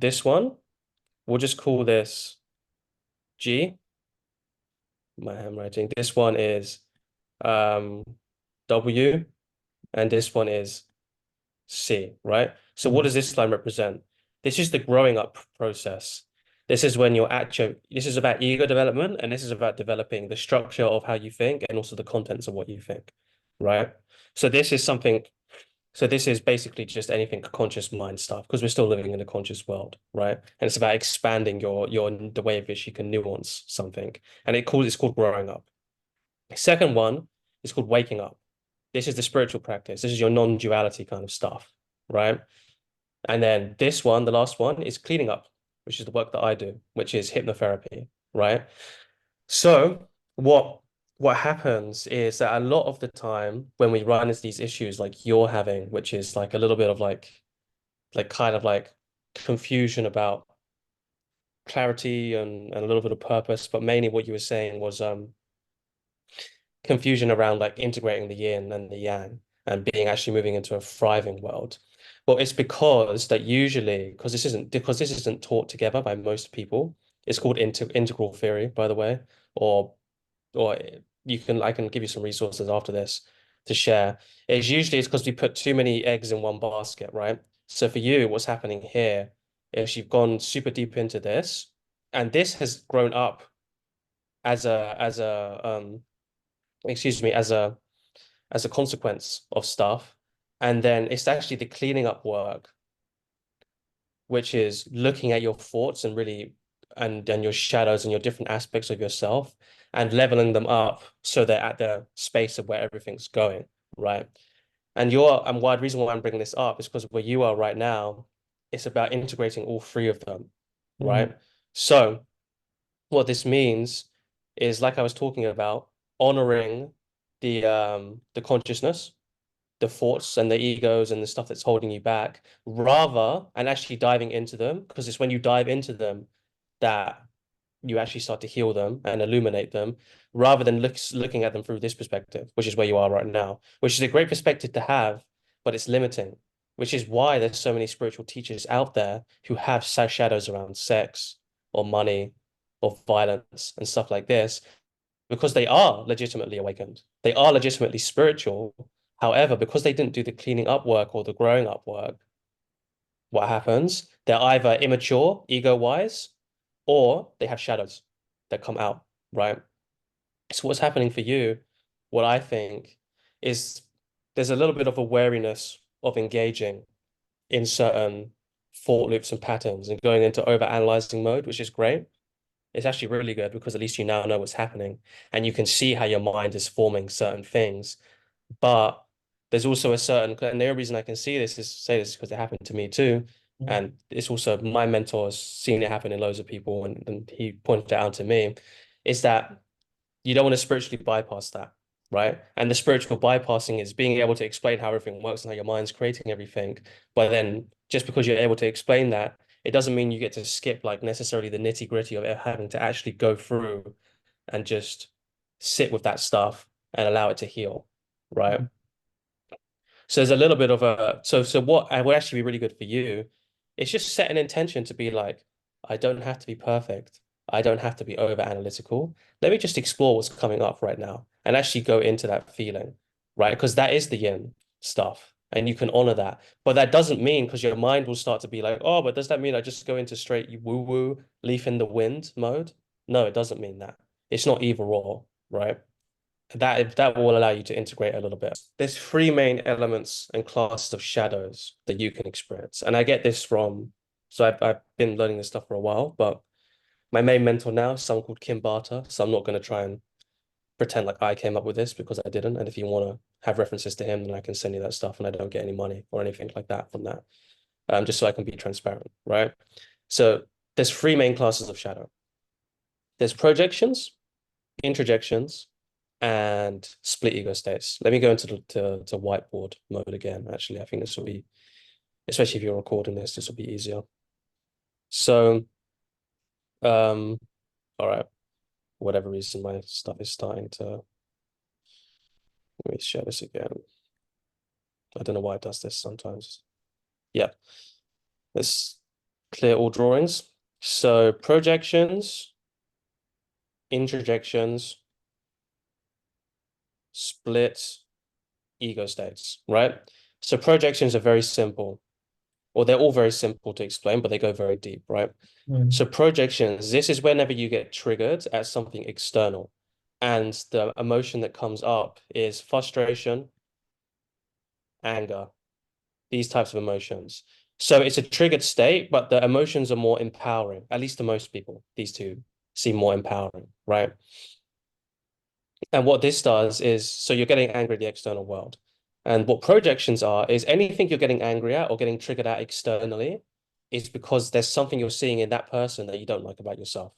this one, we'll just call this G, my handwriting. This one is um, W, and this one is C, right? So what Mhm. does this line represent? This is the growing up process. This is when you're actually, this is about ego development, and this is about developing the structure of how you think and also the contents of what you think, right? So this is something, so this is basically just anything conscious mind stuff because we're still living in a conscious world, right? And it's about expanding your the way in which you can nuance something. And it's called growing up. The second one is called waking up. This is the spiritual practice. This is your non-duality kind of stuff, right? And then this one, the last one, is cleaning up, which is the work that I do, which is hypnotherapy, right? So what happens is that a lot of the time when we run into these issues like you're having, which is like a little bit of like kind of like confusion about clarity and a little bit of purpose, but mainly what you were saying was confusion around like integrating the yin and the yang and being actually moving into a thriving world. Well, it's because that usually, because this isn't taught together by most people. It's called integral theory, by the way, or or you can I can give you some resources after this to share. It's because we put too many eggs in one basket, right? So for you, what's happening here is you've gone super deep into this, and this has grown up as a excuse me, as a consequence of stuff. And then it's actually the cleaning up work, which is looking at your thoughts and really and your shadows and your different aspects of yourself and leveling them up so they're at the space of where everything's going, right? And why the reason why I'm bringing this up is because where you are right now, it's about integrating all three of them, Mhm. right? So what this means is like I was talking about, honoring the consciousness, the thoughts and the egos and the stuff that's holding you back, rather and actually diving into them, because it's when you dive into them that you actually start to heal them and illuminate them, rather than looking at them through this perspective, which is where you are right now, which is a great perspective to have, but it's limiting, which is why there's so many spiritual teachers out there who have shadows around sex or money or violence and stuff like this, because they are legitimately awakened. They are legitimately spiritual. However, because they didn't do the cleaning up work or the growing up work, what happens? They're either immature, ego-wise, or they have shadows that come out, right? So what's happening for you, what I think is there's a little bit of a wariness of engaging in certain thought loops and patterns and going into over-analyzing mode, which is great. It's actually really good because at least you now know what's happening and you can see how your mind is forming certain things. But there's also a certain, and the only reason I can say this because it happened to me too. Mhm. And it's also my mentor has seen it happen in loads of people, and he pointed it out to me, is that you don't want to spiritually bypass that, right? And the spiritual bypassing is being able to explain how everything works and how your mind's creating everything. But then just because you're able to explain that, it doesn't mean you get to skip like necessarily the nitty-gritty of it, having to actually go through and just sit with that stuff and allow it to heal, right? Mhm. So there's a little bit of a so what I would actually be really good for you is just set an intention to be like, I don't have to be perfect. I don't have to be over analytical. Let me just explore what's coming up right now and actually go into that feeling, right? Because that is the yin stuff. And you can honor that. But that doesn't mean because your mind will start to be like, oh, but does that mean I just go into straight woo-woo, leaf in the wind mode? No, it doesn't mean that. It's not either or, right? That will allow you to integrate a little bit. There's three main elements and classes of shadows that you can experience. And I get this from, so I've been learning this stuff for a while, but my main mentor now is someone called Kim Barter. So I'm not going to try and pretend like I came up with this because I didn't. And if you want to have references to him, then I can send you that stuff and I don't get any money or anything like that from that. Just so I can be transparent, right? So there's three main classes of shadow. There's projections, introjections, and split ego states. Let me go into to whiteboard mode again. Actually, I think this will be, especially if you're recording this will be easier. So, um, all right, for whatever reason, my stuff is starting to, let me share this again. I don't know why it does this sometimes. Yeah, this. Clear all drawings. So projections, introjections, splits, ego states, right? So projections are very simple, or they're all very simple to explain, but they go very deep, right? Mm. So projections, this is whenever you get triggered at something external, and the emotion that comes up is frustration, anger, these types of emotions. So it's a triggered state, but the emotions are more empowering, at least to most people. These two seem more empowering, right? And what this does is, so you're getting angry at the external world. And what projections are is anything you're getting angry at or getting triggered at externally is because there's something you're seeing in that person that you don't like about yourself.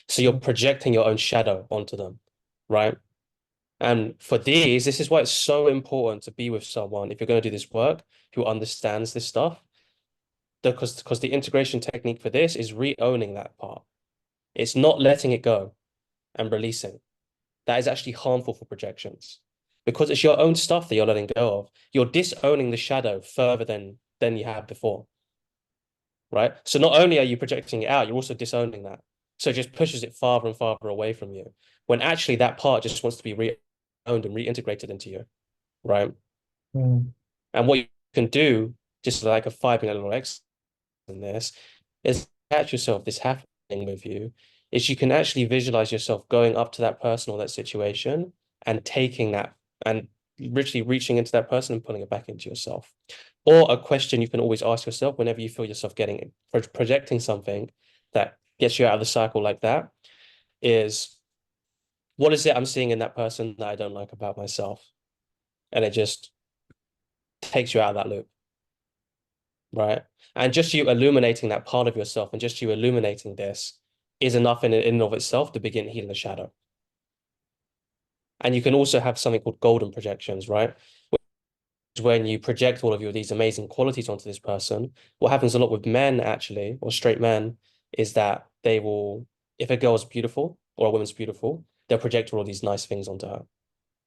So you're projecting your own shadow onto them, right? And for these, this is why it's so important to be with someone, if you're going to do this work, who understands this stuff. Because the integration technique for this is re-owning that part. It's not letting it go and releasing. That is actually harmful for projections because it's your own stuff that you're letting go of. You're disowning the shadow further than you have before, right? So not only are you projecting it out, you're also disowning that. So it just pushes it farther and farther away from you. When actually that part just wants to be re-owned and reintegrated into you, right? Mm. And what you can do, just like a 5 minute little exercise in this, is catch yourself this happening with you, is you can actually visualize yourself going up to that person or that situation and taking that and literally reaching into that person and pulling it back into yourself. Or a question you can always ask yourself whenever you feel yourself getting projecting something that gets you out of the cycle like that is, what is it I'm seeing in that person that I don't like about myself? And it just takes you out of that loop, right? And just you illuminating that part of yourself and just you illuminating this is enough in and of itself to begin healing the shadow. And you can also have something called golden projections, right? When you project all of your these amazing qualities onto this person, what happens a lot with men actually, or straight men, is that they will, if a girl's beautiful or a woman's beautiful, they'll project all of these nice things onto her,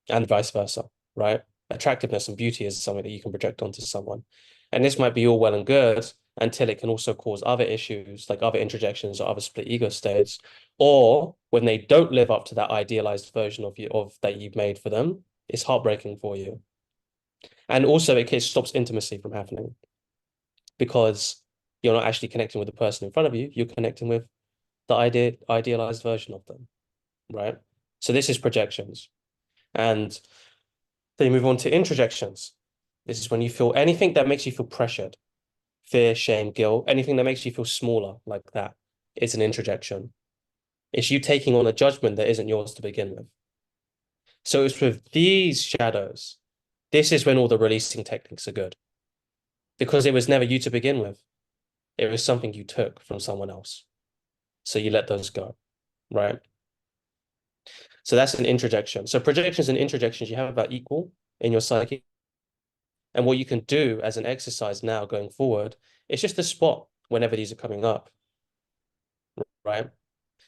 and vice versa, right? Attractiveness and beauty is something that you can project onto someone. And this might be all well and good until it can also cause other issues, like other introjections or other split ego states, or when they don't live up to that idealized version of you of that you've made for them, it's heartbreaking for you. And also it stops intimacy from happening because you're not actually connecting with the person in front of you, you're connecting with the idealized version of them, right? So this is projections. And then you move on to introjections. This is when you feel anything that makes you feel pressured, fear, shame, guilt, anything that makes you feel smaller like that is an introjection. It's you taking on a judgment that isn't yours to begin with. So it's with these shadows, this is when all the releasing techniques are good because it was never you to begin with. It was something you took from someone else. So you let those go, right? So that's an introjection. So projections and introjections you have about equal in your psyche. And what you can do as an exercise now going forward is just to spot whenever these are coming up, right?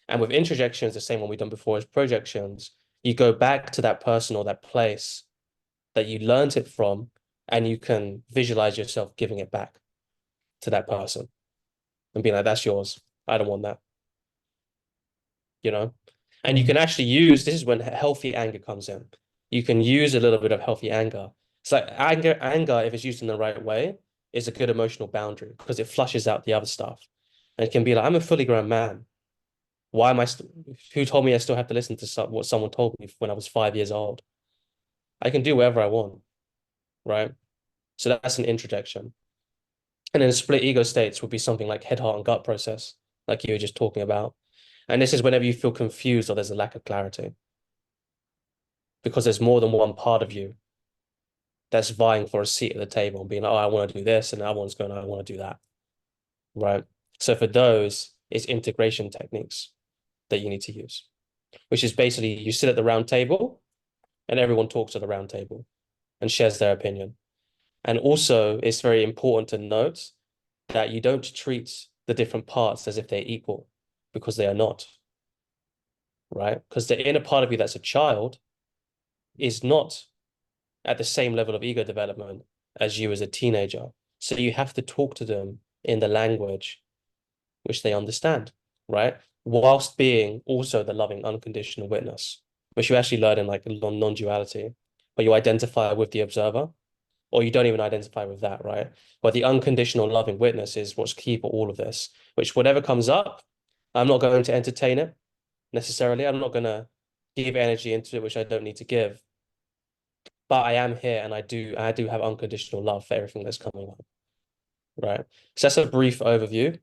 And with introjections, the same one we've done before as projections, you go back to that person or that place that you learned it from, and you can visualize yourself giving it back to that person and being like, that's yours. I don't want that, you know? And you Mm. can actually use, this is when healthy anger comes in. You can use a little bit of healthy anger. It's like anger, if it's used in the right way, is a good emotional boundary because it flushes out the other stuff. And it can be like, I'm a fully grown man. Why am I? Who told me I still have to listen to what someone told me when I was 5 years old? I can do whatever I want, right? So that's an introjection. And then split ego states would be something like head, heart, and gut process, like you were just talking about. And this is whenever you feel confused or there's a lack of clarity, because there's more than one part of you that's vying for a seat at the table and being like, oh, I want to do this, and the other one's going, I want to do that, right? So for those, it's integration techniques that you need to use, which is basically you sit at the round table and everyone talks at the round table and shares their opinion. And also, it's very important to note that you don't treat the different parts as if they're equal because they are not, right? Because the inner part of you that's a child is not at the same level of ego development as you as a teenager. So you have to talk to them in the language which they understand, right? Whilst being also the loving unconditional witness, which you actually learn in like non-duality, but you identify with the observer, or you don't even identify with that, right? But the unconditional loving witness is what's key for all of this, which whatever comes up, I'm not going to entertain it necessarily. I'm not going to give energy into it, which I don't need to give. But I am here and I do have unconditional love for everything that's coming up, right? So that's a brief overview.